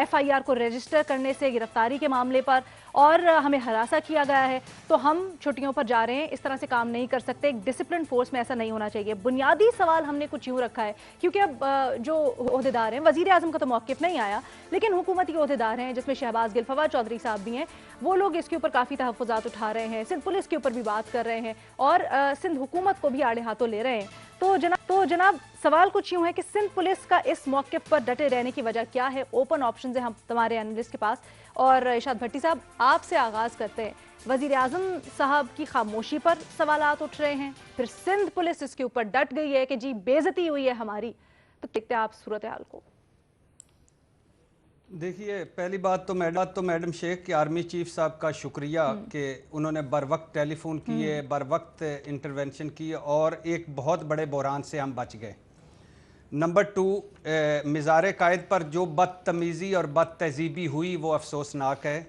FIR को रजिस्टर करने से गिरफ्तारी के मामले पर और हमें हरासा किया गया है, तो हम छुट्टियों पर जा रहे हैं, इस तरह से काम नहीं कर सकते। एक डिसिप्लिन फोर्स में ऐसा नहीं होना चाहिए। बुनियादी सवाल हमने कुछ यूँ रखा है क्योंकि अब जो ओहदेदार हैं, वज़ीर आज़म का तो मौक़िफ़ नहीं आया, लेकिन हुकूमती ओहदेदार हैं जिसमें शहबाज गिल, फवाद चौधरी साहब भी हैं, वो लोग इसके ऊपर काफ़ी तहफ़्फ़ुज़ात उठा रहे हैं, सिंध पुलिस के ऊपर भी बात कर रहे हैं और सिंध हुकूमत को भी आड़े हाथों ले रहे हैं। तो जनाब सवाल कुछ यूँ है कि सिंध पुलिस का इस मौक़िफ़ पर डटे रहने की वजह क्या है? ओपन ऑप्शन है हम तुम्हारे एनालिस्ट के पास। और इरशाद भट्टी साहब, आपसे आगाज़ करते हैं। वज़ीर आज़म साहब की खामोशी पर सवालात उठ रहे हैं, फिर सिंध पुलिस इसके ऊपर डट गई है कि जी बेइज्जती हुई है हमारी, तो देखते हैं आप सूरत हाल को। देखिए, पहली बात तो मैडम शेख के आर्मी चीफ साहब का शुक्रिया कि उन्होंने बर वक्त टेलीफोन किए, बर वक्त इंटरवेंशन किए और एक बहुत बड़े बहरान से हम बच गए। नंबर 2, मिज़ार कायद पर जो बदतमीज़ी और बदतहज़ीबी हुई वो अफसोसनाक है।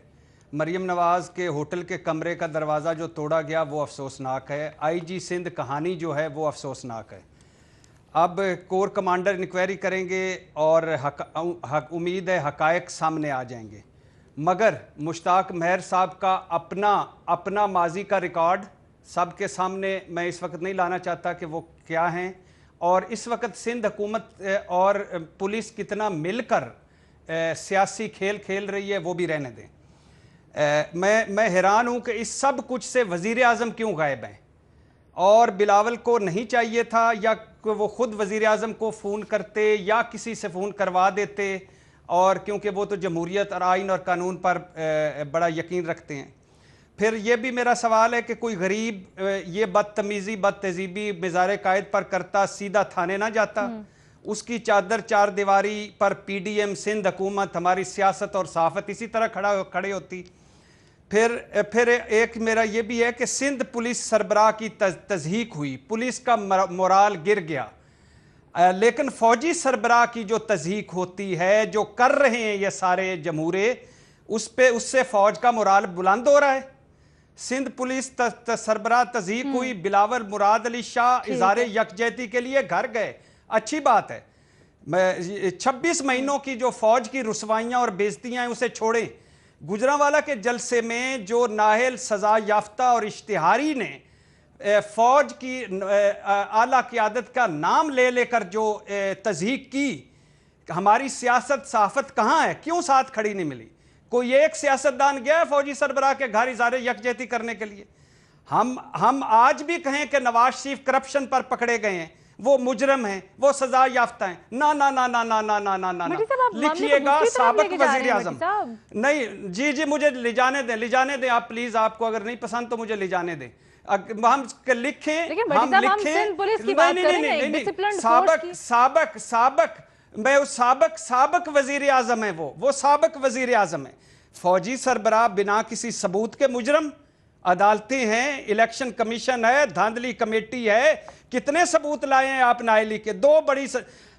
मरीम नवाज़ के होटल के कमरे का दरवाज़ा जो तोड़ा गया वो अफसोसनाक है। IG सिंध कहानी जो है वो अफसोसनाक है। अब कोर कमांडर इंक्वायरी करेंगे और उम्मीद है हक़ाइक़ सामने आ जाएंगे, मगर मुश्ताक मेहर साहब का अपना माजी का रिकॉर्ड सब के सामने मैं इस वक्त नहीं लाना चाहता कि वो क्या हैं, और इस वक्त सिंध हुकूमत और पुलिस कितना मिलकर सियासी खेल खेल रही है वो भी रहने दें। मैं हैरान हूँ कि इस सब कुछ से वज़ीर आज़म क्यों गायब हैं, और बिलावल को नहीं चाहिए था या वो ख़ुद वज़ीर आज़म को फ़ोन करते या किसी से फ़ोन करवा देते, और क्योंकि वो तो जमहूरियत और आइन और कानून पर बड़ा यकीन रखते हैं। फिर ये भी मेरा सवाल है कि कोई गरीब ये बदतमीज़ी बदतहज़ीबी मिज़ार कायद पर करता सीधा थाने ना जाता, उसकी चादर चार दीवारी पर PDM सिंध हुकूमत, हमारी सियासत और सहाफ़त इसी तरह खड़े होती। फिर एक मेरा ये भी है कि सिंध पुलिस सरबराह की तज़हीक हुई, पुलिस का मोराल गिर गया, लेकिन फ़ौजी सरबराह की जो तज़हीक होती है, जो कर रहे हैं ये सारे जमहूरे, उससे फ़ौज का मोराल बुलंद हो रहा है। सिंध पुलिस सरबराह तज़हीक हुई, बिलावल मुराद अली शाह इज़हारे यकजहती के लिए घर गए, अच्छी बात है। 26 महीनों की जो फ़ौज की रुसवाइयाँ और बेइज्जतियाँ हैं उसे छोड़ें। गुजरांवाला के जलसे में जो नाहल सजा याफ्ता और इश्तिहारी ने फ़ौज की आला क़यादत का नाम ले लेकर जो तज़हीक की, हमारी सियासत सहाफ़त कहाँ है, क्यों साथ खड़ी नहीं मिली? कोई एक सियासतदान गया है फौजी सरबराह के घर इज़हारे यकजहती करने के लिए? हम आज भी कहें कि नवाज शरीफ करप्शन पर पकड़े गए हैं, वो मुजरम हैं, वो सजा याफ्ता हैं, ना ना ना ना ना ना ना ना ना लिखिएगा साबिक वजीर आजम। नहीं जी मुझे ले जाने दें आप प्लीज, आपको अगर नहीं पसंद तो मुझे ले जाने दें। हम लिखें साबिक वजीर आजम है, वो साबिक वजीर आजम है। फौजी सरबराह बिना किसी सबूत के मुजरम, अदालतें हैं, इलेक्शन कमीशन है, धांधली कमेटी है, कितने सबूत लाए हैं आप नाहली के? दो बड़ी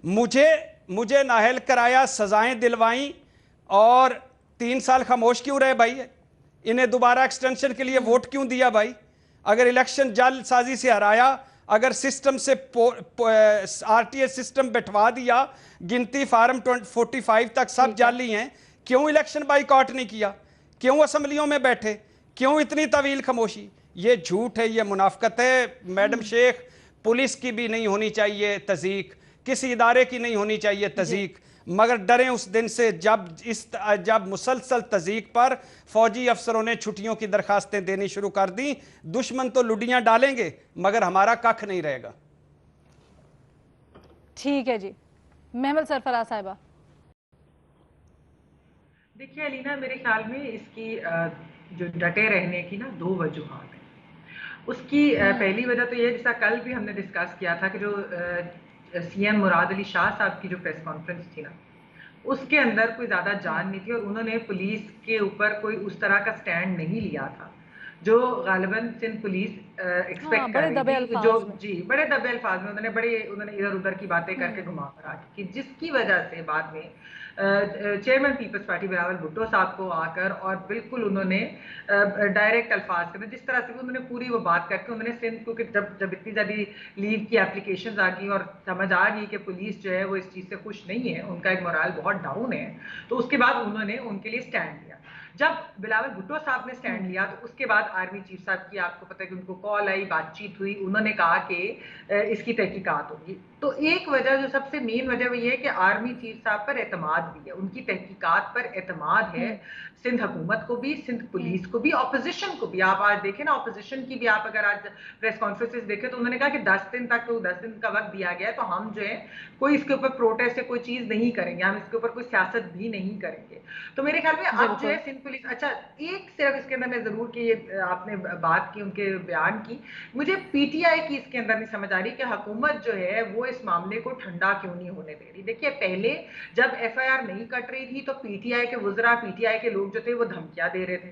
मुझे नाहल कराया, सजाएं दिलवाई, और 3 साल खामोश क्यों रहे भाई? इन्हें दोबारा एक्सटेंशन के लिए वोट क्यों दिया भाई? अगर इलेक्शन जालसाजी से हराया, अगर सिस्टम से RTS सिस्टम बैठवा दिया, गिनती फार्म 45 तक सब जाली हैं, क्यों इलेक्शन बाइकआउट नहीं किया? क्यों असेंबलियों में बैठे? क्यों इतनी तवील खामोशी? ये झूठ है, ये मुनाफकत है। मैडम शेख, पुलिस की भी नहीं होनी चाहिए तज़हीक, किसी इदारे की नहीं होनी चाहिए तज़हीक, मगर डरें उस दिन से जब मुसलसल तज़हीक पर फौजी अफसरों ने छुट्टियों की दरखास्तें देनी शुरू कर दी। दुश्मन तो लुडियां डालेंगे मगर हमारा कख नहीं रहेगा। ठीक है जी। महमद सरफराज साहिबा। देखिए अलीना, मेरे ख्याल में इसकी जो डटे रहने की ना 2 वजूहात हैं। उसकी पहली वजह तो ये, जैसा कल भी हमने डिस्कस किया था कि जो CM मुराद अली शाह साहब की जो प्रेस कॉन्फ्रेंस थी ना, उसके अंदर कोई ज़्यादा जान नहीं थी और उन्होंने पुलिस के ऊपर कोई उस तरह का स्टैंड नहीं लिया था जो गालिबन सिंध पुलिस एक्सपेक्ट कर बड़े रही दबे थी, अल्फाज जो में। जी बड़े दबे अल्फाज में उन्होंने इधर उधर की बातें करके घुमा फिरा की, जिसकी वजह से बाद में चेयरमैन पीपल्स पार्टी बिलावल भुट्टो साहब को आकर और बिल्कुल उन्होंने डायरेक्ट अल्फाज में जिस तरह से उन्होंने पूरी वो बात करके उन्होंने सिंध, क्योंकि जब इतनी ज्यादा लीव की एप्लीकेशंस आ गई और समझ आ गई कि पुलिस जो है वो इस चीज से खुश नहीं है, उनका एक मोरल बहुत डाउन है, तो उसके बाद उन्होंने उनके लिए स्टैंड लिया। जब बिलावल भुट्टो साहब ने स्टैंड लिया तो उसके बाद आर्मी चीफ साहब की, आपको पता है कि उनको कॉल आई, बातचीत हुई, उन्होंने कहा कि इसकी तहकीकात होगी। तो एक वजह जो सबसे मेन वजह वो ये है कि आर्मी चीफ साहब पर एतमाद भी है, उनकी तहकीकात पर एतमाद है, सिंध हुकूमत को भी, सिंध पुलिस को भी, ऑपोजिशन को भी। आप आज देखें ना, ऑपोजिशन की भी आप अगर आज प्रेस कॉन्फ्रेंसेस देखें तो उन्होंने कहा कि 10 दिन तक, 10 दिन का वक्त दिया गया है, तो हम जो है कोई इसके ऊपर प्रोटेस्ट या कोई चीज नहीं करेंगे, हम इसके ऊपर कोई सियासत भी नहीं करेंगे। तो मेरे ख्याल में अब जो है सिंध पुलिस, अच्छा एक सिर्फ इसके अंदर मैं जरूर की, आपने बात की उनके बयान की, मुझे पीटीआई की इसके अंदर नहीं समझ आ रही कि हुकूमत जो है वो इस मामले को ठंडा क्यों नहीं होने दे रही। देखिए पहले जब एफआईआर नहीं कट रही थी तो पीटीआई के वुज़रा, पीटीआई के लोग जो थे वो धमकियां दे रहे थे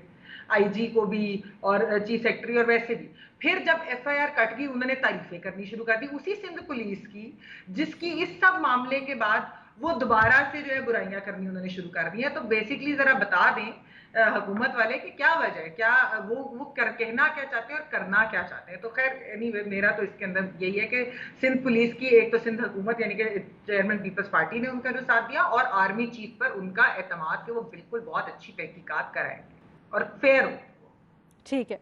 आईजी को भी और चीफ सेक्रेटरी और वैसे भी। फिर जब एफआईआर कट गई उन्होंने तारीफें करनी शुरू कर दी उसी सिंध पुलिस की, जिसकी इस सब मामले के बाद वो दोबारा से जो है बुराइयां करनी उन्होंने शुरू कर दी है। तो बेसिकली जरा बता दें हुकूमत वाले कि क्या वजह है, क्या वो कहना क्या चाहते हैं और करना क्या चाहते हैं। तो खैर एनीवे मेरा तो इसके अंदर यही है कि सिंध पुलिस की एक तो सिंध हुकूमत यानी कि चेयरमैन पीपल्स पार्टी ने उनका जो साथ दिया और आर्मी चीफ पर उनका एतमाद कि वो बिल्कुल बहुत अच्छी तहकीकात कराएंगे और फेयर हो। ठीक है,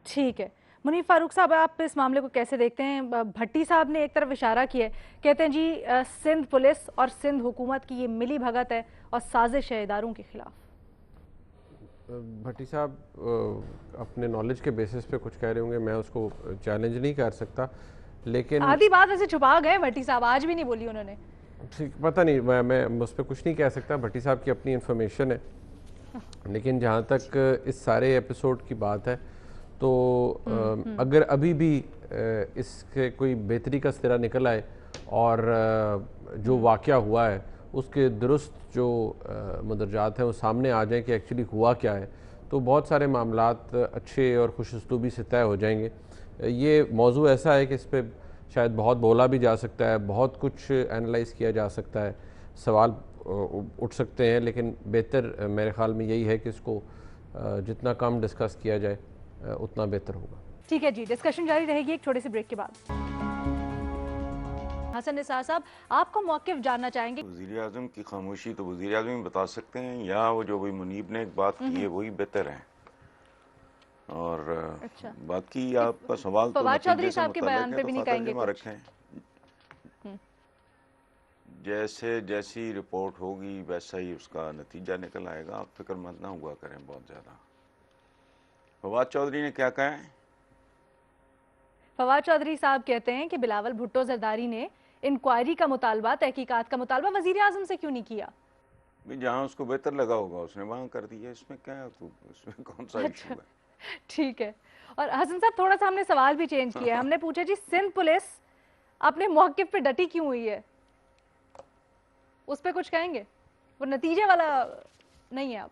ठीक है। मुनीफ फारूक साहब, आप इस मामले को कैसे देखते हैं? भट्टी साहब ने एक तरफ इशारा किया है, कहते हैं जी सिंध पुलिस और सिंध हुकूमत की ये मिली भगत है और साजिश है इदारों के खिलाफ। भट्टी साहब अपने नॉलेज के बेसिस पे कुछ कह रहे होंगे, मैं उसको चैलेंज नहीं कर सकता, लेकिन आधी बात वैसे छुपा गए भट्टी साहब, आज भी नहीं बोली उन्होंने। ठीक, पता नहीं, मैं उस पर कुछ नहीं कह सकता, भट्टी साहब की अपनी इन्फॉर्मेशन है। लेकिन जहाँ तक इस सारे एपिसोड की बात है तो अगर अभी भी इसके कोई बेहतरी का सिरा निकल आए और जो वाक़या हुआ है उसके दुरुस्त जो मदरजात हैं वो सामने आ जाएं कि एक्चुअली हुआ क्या है, तो बहुत सारे मामलात अच्छे और खुशउस्लूबी से तय हो जाएंगे। ये मौजू ऐसा है कि इस पर शायद बहुत बोला भी जा सकता है, बहुत कुछ एनालाइज़ किया जा सकता है, सवाल उठ सकते हैं, लेकिन बेहतर मेरे ख्याल में यही है कि इसको जितना कम डिस्कस किया जाए उतना बेहतर होगा। ठीक है जी, डिस्कशन जारी रहेगी एक छोटे से ब्रेक के बाद। हसन निसार साहब, आपको मौक़िफ़ जानना चाहेंगे। वज़ीर आज़म की खामोशी तो वज़ीर आज़म ही बता सकते हैं, या वो जो भाई मुनीब ने एक बात की है वही बेहतर है। और अच्छा, बाकी आपका सवाल तो फवाद चौधरी नतीजे से साहब के बयान मुतल्लिक़ पे है, भी तो नहीं खातिर कहेंगे जमा कुछ? रखें। जैसी रिपोर्ट होगी वैसा ही उसका नतीजा निकल आएगा, आप फिक्रमंद ना हुआ करें बहुत ज़्यादा। फवाद चौधरी ने क्या कहा है? फवाद चौधरी साहब कहते हैं कि बिलावल भुट्टो जरदारी ने इंक्वायरी का मुतालबा, तहकीकात का मुतालबा वज़ीर आज़म से क्यों नहीं किया? जहाँ उसको बेहतर लगा होगा उसने वहाँ कर दिया, इसमें क्या, इसमें कौन सा इशू है? ठीक है। और हसन साहब, थोड़ा सा हमने सवाल भी चेंज किया है, हमने पूछा जी सिंध पुलिस अपने मौक़िफ़ पे डटी क्यों हुई है, उस पर कुछ कहेंगे? वो नतीजे वाला नहीं है आप?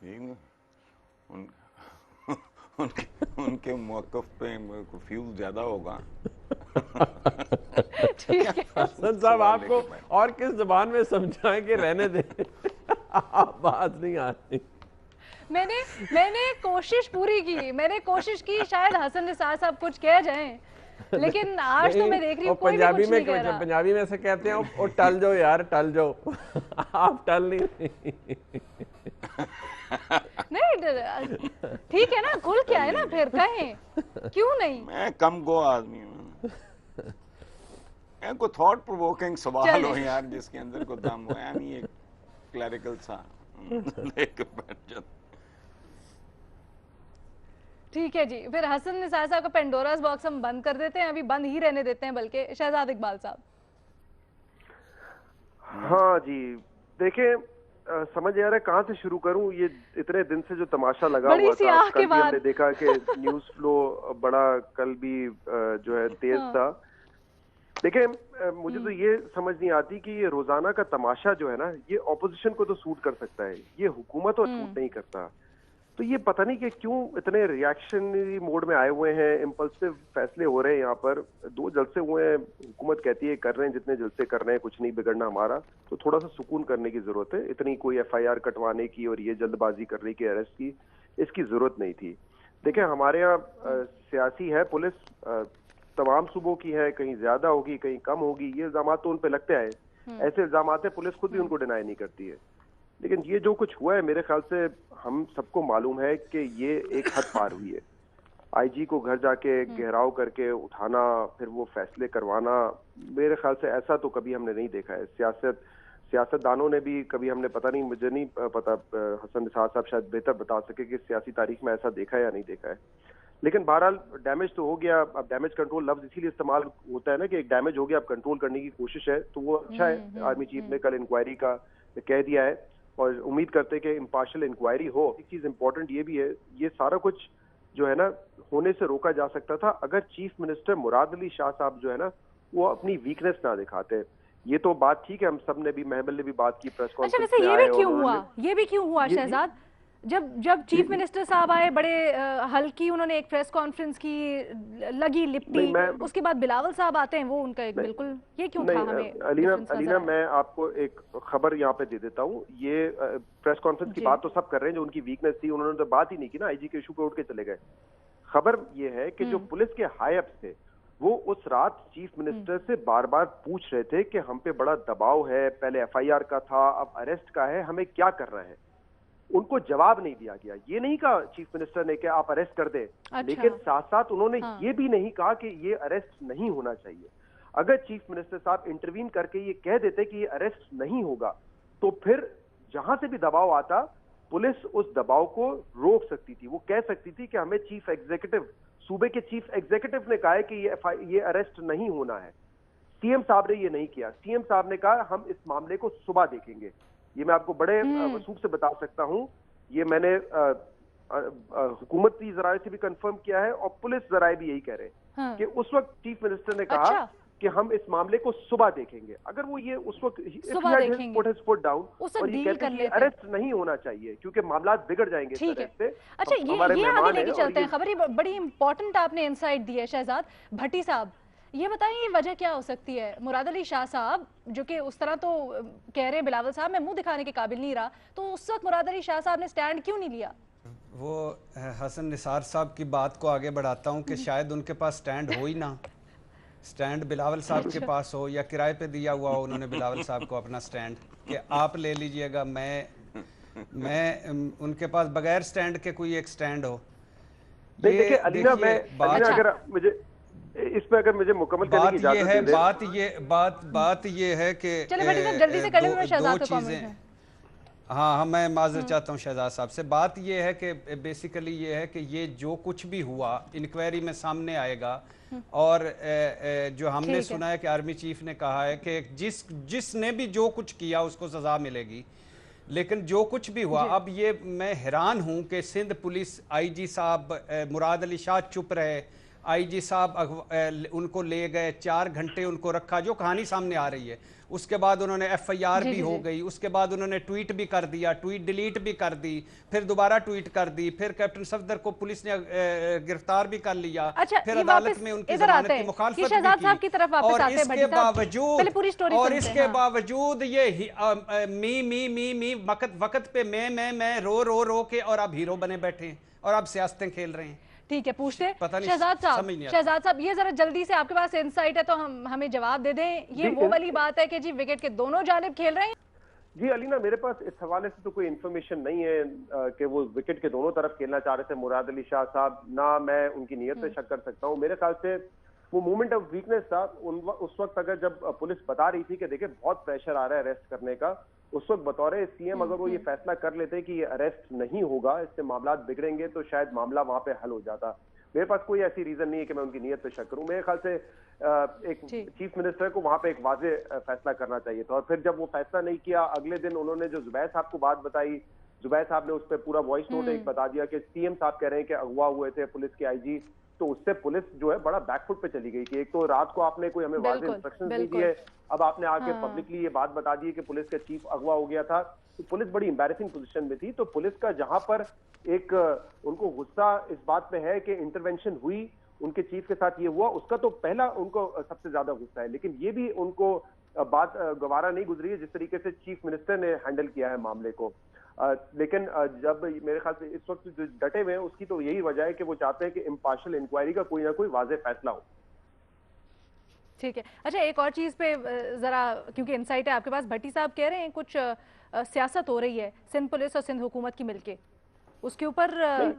उनके मौक़िफ़ पे फ्यूल ज्यादा होगा। ठीक है हसन साहब, आपको और किस ज़बान में समझाएं कि रहने दें, आप बात नहीं आ रही। मैंने कोशिश पूरी की, मैंने कोशिश की शायद हसन निसार साहब कुछ कह जाएं, लेकिन आज तो मैं देख रही हूँ कोई भी कुछ नहीं कह रहा। पंजाबी में ऐसे कहते हैं, ओ टल जाओ यार, टल जाओ। आप टल नहीं रही। नहीं, ठीक है ना, खुल क्या है ना, फिर कहें क्यों नहीं। मैं कम गो आदमी हूँ, को थॉट प्रोवोकिंग सवाल हो यार जिसके अंदर को दम हो, यानी एक क्लरिकल सा लेके बैठ जाता। ठीक है जी, फिर हसन निसार साहब का पेंडोरास बॉक्स हम बंद कर देते हैं, अभी बंद ही रहने देते हैं बल्कि। शहजाद इकबाल साहब। हाँ जी, देखें समझ आ रहा है कहाँ से शुरू करूं। ये इतने दिन से जो तमाशा लगा हुआ था, कल भी हमने देखा कि न्यूज़ फ्लो बड़ा कल भी जो है तेज था। देखिए मुझे तो ये समझ नहीं आती कि ये रोजाना का तमाशा जो है ना, ये ऑपोजिशन को तो सूट कर सकता है, ये हुकूमत को सूट नहीं करता। तो ये पता नहीं कि क्यों इतने रिएक्शनरी मोड में आए हुए हैं, इम्पल्सिव फैसले हो रहे हैं यहाँ पर। 2 जलसे हुए हैं, हुकूमत कहती है कर रहे हैं जितने जलसे कर रहे हैं, कुछ नहीं बिगड़ना हमारा, तो थोड़ा सा सुकून करने की जरूरत है। इतनी कोई FIR कटवाने की और ये जल्दबाजी करने की, अरेस्ट की, इसकी जरूरत नहीं थी। देखिए हमारे यहाँ सियासी है पुलिस, तमाम सूबों की है, कहीं ज्यादा होगी कहीं कम होगी, ये इल्जाम तो उन पे लगते हैं। ऐसे इल्जाम है, पुलिस खुद भी उनको डिनाई नहीं करती है। लेकिन ये जो कुछ हुआ है, मेरे ख्याल से हम सबको मालूम है कि ये एक हद पार हुई है। IG को घर जाके घेराव करके उठाना, फिर वो फैसले करवाना, मेरे ख्याल से ऐसा तो कभी हमने नहीं देखा है। सियासतदानों ने भी कभी, हमने पता नहीं, मुझे नहीं पता, हसन निसार साहब शायद बेहतर बता सके कि सियासी तारीख में ऐसा देखा है या नहीं देखा है। लेकिन बहरहाल डैमेज तो हो गया। अब डैमेज कंट्रोल लफ्ज इसीलिए इस्तेमाल होता है ना कि एक डैमेज हो गया, अब कंट्रोल करने की कोशिश है, तो वो अच्छा है। आर्मी चीफ ने कल इंक्वायरी का कह दिया है और उम्मीद करते हैं कि इम्पार्शियल इंक्वायरी हो। एक चीज इंपॉर्टेंट ये भी है, ये सारा कुछ जो है ना होने से रोका जा सकता था अगर चीफ मिनिस्टर मुराद अली शाह साहब जो है ना वो अपनी वीकनेस ना दिखाते। ये तो बात ठीक है, हम सब ने भी, महमल ने भी बात की प्रेस कॉन्फ्रेंस में। अच्छा, वैसे ये भी क्यों हुआ शहजाद? जब चीफ मिनिस्टर साहब आए, बड़े हल्की उन्होंने एक प्रेस कॉन्फ्रेंस की, लगी लिपटी, उसके बाद बिलावल साहब आते हैं, वो उनका एक बिल्कुल, ये क्यों था? हमें अलीना मैं आपको एक खबर यहाँ पे दे देता हूँ। ये प्रेस कॉन्फ्रेंस की बात तो सब कर रहे हैं, जो उनकी वीकनेस थी उन्होंने तो बात ही नहीं की ना, IG के इशू पे उठ के चले गए। खबर ये है कि जो पुलिस के हाई अप्स थे वो उस रात चीफ मिनिस्टर से बार बार पूछ रहे थे कि हम पे बड़ा दबाव है, पहले FIR का था, अब अरेस्ट का है, हमें क्या करना है। उनको जवाब नहीं दिया गया। ये नहीं कहा चीफ मिनिस्टर ने कि आप अरेस्ट कर दें, लेकिन साथ साथ उन्होंने ये भी नहीं कहा कि ये अरेस्ट नहीं होना चाहिए। अगर चीफ मिनिस्टर साहब इंटरवीन करके ये कह देते कि ये अरेस्ट नहीं होगा, तो फिर जहां से भी दबाव आता पुलिस उस दबाव को रोक सकती थी। वो कह सकती थी कि हमें चीफ एग्जीक्यूटिव, सूबे के चीफ एग्जीक्यूटिव ने कहा है कि ये अरेस्ट नहीं होना है। CM साहब ने ये नहीं किया। CM साहब ने कहा हम इस मामले को सुबह देखेंगे। ये मैं आपको बड़े वसूख से बता सकता हूं। ये मैंने हुकूमती जराये से भी कंफर्म किया है और पुलिस जराये भी यही कह रहे हैं कि उस वक्त चीफ मिनिस्टर ने कहा कि हम इस मामले को सुबह देखेंगे। अगर वो ये उस वक्त फुट डाउन और ये कहते हैं कि अरेस्ट नहीं होना चाहिए क्योंकि मामला बिगड़ जाएंगे इस अरेस्ट से। अच्छा, ये आगे लेके चलते हैं खबर। ये बड़ी इंपॉर्टेंट आपने इनसाइट दी है शहजाद भट्टी साहब। ये बताइए वजह क्या हो सकती है? मुराद अली शाह साहब जो कि उस तरह तो कह रहे हैं बिलावल साहब मैं मुंह दिखाने के काबिल नहीं रहा, तो उस वक्त मुराद अली शाह साहब ने स्टैंड क्यों नहीं लिया? वो हसन निसार साहब की बात को आगे बढ़ाता हूँ कि शायद उनके पास स्टैंड हो ही ना, स्टैंड बिलावल साहब के पास हो या किराए पे दिया हुआ हो उन्होंने बिलावल साहब को अपना स्टैंड कि आप ले लीजिएगा, मैं उनके पास बगैर स्टैंड के कोई एक स्टैंड हो। देखिए अलीना, अगर मुझे इस पे अगर मुझे मुकम्मल करने की इजाजत दे दे। बात ये है कि जल्दी से कर लें, शहजाद दो चीजें। हाँ, मैं माजरत चाहता हूँ शहजाद साहब से। बात ये है कि बेसिकली ये है कि ये जो कुछ भी हुआ इंक्वायरी में सामने आएगा और जो हमने सुना है कि आर्मी चीफ ने कहा है कि जिसने भी जो कुछ किया उसको सजा मिलेगी। लेकिन जो कुछ भी हुआ, अब ये मैं हैरान हूँ कि सिंध पुलिस IG साहब मुराद अली शाह चुप रहे, IG साहब उनको ले गए, 4 घंटे उनको रखा, जो कहानी सामने आ रही है। उसके बाद उन्होंने FIR भी हो गई, उसके बाद उन्होंने ट्वीट भी कर दिया, ट्वीट डिलीट भी कर दी, फिर दोबारा ट्वीट कर दी, फिर कैप्टन सफदर को पुलिस ने गिरफ्तार भी कर लिया। अच्छा, फिर अदालत में उनकी जमानत की मुखालफत भी की। और इसके बावजूद ये मी वक्त पे मैं रो के और अब हीरो बने बैठे और अब सियासतें खेल रहे हैं। ठीक है, पूछते शहजाद साहब ये जरा जल्दी से, आपके पास इंसाइट है तो हमें जवाब दे दें। ये वो वाली बात है कि जी विकेट के दोनों जानिब खेल रहे हैं? जी अलीना, मेरे पास इस हवाले से तो कोई इन्फॉर्मेशन नहीं है कि वो विकेट के दोनों तरफ खेलना चाह रहे थे मुराद अली शाह साहब। ना मैं उनकी नीयत पे शक कर सकता हूँ। मेरे ख्याल से वो मूवमेंट ऑफ वीकनेस था उस वक्त। अगर जब पुलिस बता रही थी कि देखिए बहुत प्रेशर आ रहा है अरेस्ट करने का, उस वक्त बतौर CM अगर वो ये फैसला कर लेते कि ये अरेस्ट नहीं होगा, इससे मामला बिगड़ेंगे, तो शायद मामला वहां पे हल हो जाता। मेरे पास कोई ऐसी रीजन नहीं है कि मैं उनकी नीयत पे शक करूं। मेरे ख्याल से एक चीफ मिनिस्टर को वहां पे एक वाजे फैसला करना चाहिए था। और फिर जब वो फैसला नहीं किया, अगले दिन उन्होंने जो जुबैर साहब को बात बताई जुबैर साहब ने उस पर पूरा वॉइस नोट एक बता दिया कि सीएम साहब कह रहे हैं कि अगवा हुए थे पुलिस के आईजी, तो उससे पुलिस जो है बड़ा बैकफुट पे चली गई कि एक तो रात को आपने कोई हमें वाज़ेह इंस्ट्रक्शन नहीं दिए, अब आपने आके पब्लिकली ये बात बता दी कि पुलिस का चीफ अगवा हो गया था, तो पुलिस बड़ी एम्बैरेसिंग पोजीशन में थी। तो पुलिस का जहां पर एक उनको गुस्सा इस बात पे है कि इंटरवेंशन हुई, उनके चीफ के साथ ये हुआ, उसका तो पहला उनको सबसे ज्यादा गुस्सा है, लेकिन ये भी उनको बात गवारा नहीं गुजरी है जिस तरीके से चीफ मिनिस्टर ने हैंडल किया है मामले को। लेकिन जब मेरे ख्याल से इस वक्त जो डटे हुए हैं उसकी तो यही वजह है कि वो चाहते हैं कि इम्पार्शियल इंक्वायरी का कोई ना कोई वाज़ेह फैसला हो। ठीक है, अच्छा एक और चीज पे जरा, क्योंकि इनसाइट है आपके पास, भट्टी साहब कह रहे हैं कुछ सियासत हो रही है सिंध पुलिस और सिंध हुकूमत की मिलके, उसके ऊपर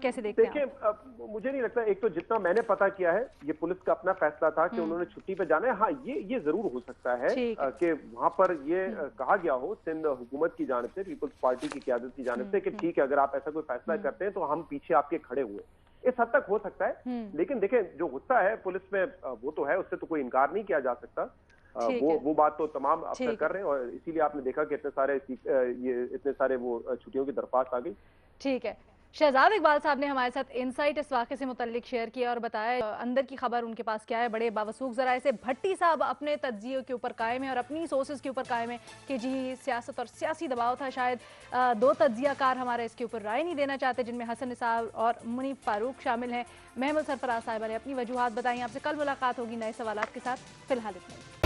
कैसे देखते हैं? देखिए, मुझे नहीं लगता, एक तो जितना मैंने पता किया है ये पुलिस का अपना फैसला था कि उन्होंने छुट्टी पे जाना है। हाँ, ये जरूर हो सकता है कि वहां पर ये कहा गया हो सिंध हुकूमत की जानिब से, पीपल्स पार्टी की क़यादत की जानिब से कि ठीक है, अगर आप ऐसा कोई फैसला करते हैं तो हम पीछे आपके खड़े हुए, इस हद तक हो सकता है। लेकिन देखें, जो गुस्सा है पुलिस में वो तो है, उससे तो कोई इनकार नहीं किया जा सकता। वो बात तो तमाम अफसर कर रहे हैं और इसीलिए आपने देखा कि इतने सारे वो छुट्टियों की दरख्वास्त आ गई। ठीक है, शहजाद इकबाल साहब ने हमारे साथ इनसाइट इस वाक़े से मुतल्लिक शेयर किया और बताया अंदर की खबर उनके पास क्या है। बड़े बावसूख ज़राए से भट्टी साहब अपने तज्जियों के ऊपर कायम है और अपनी सोर्सेज के ऊपर कायम है कि जी सियासत और सियासी दबाव था शायद। दो तज्जियाकार हमारे इसके ऊपर राय नहीं देना चाहते, जिनमें हसन निसार और मुनीफ फारूक शामिल हैं। महमूद सरफराज साहिबा ने अपनी वजूहात बताई। आपसे कल मुलाकात होगी नए सवालात के साथ, फिलहाल इतना ही।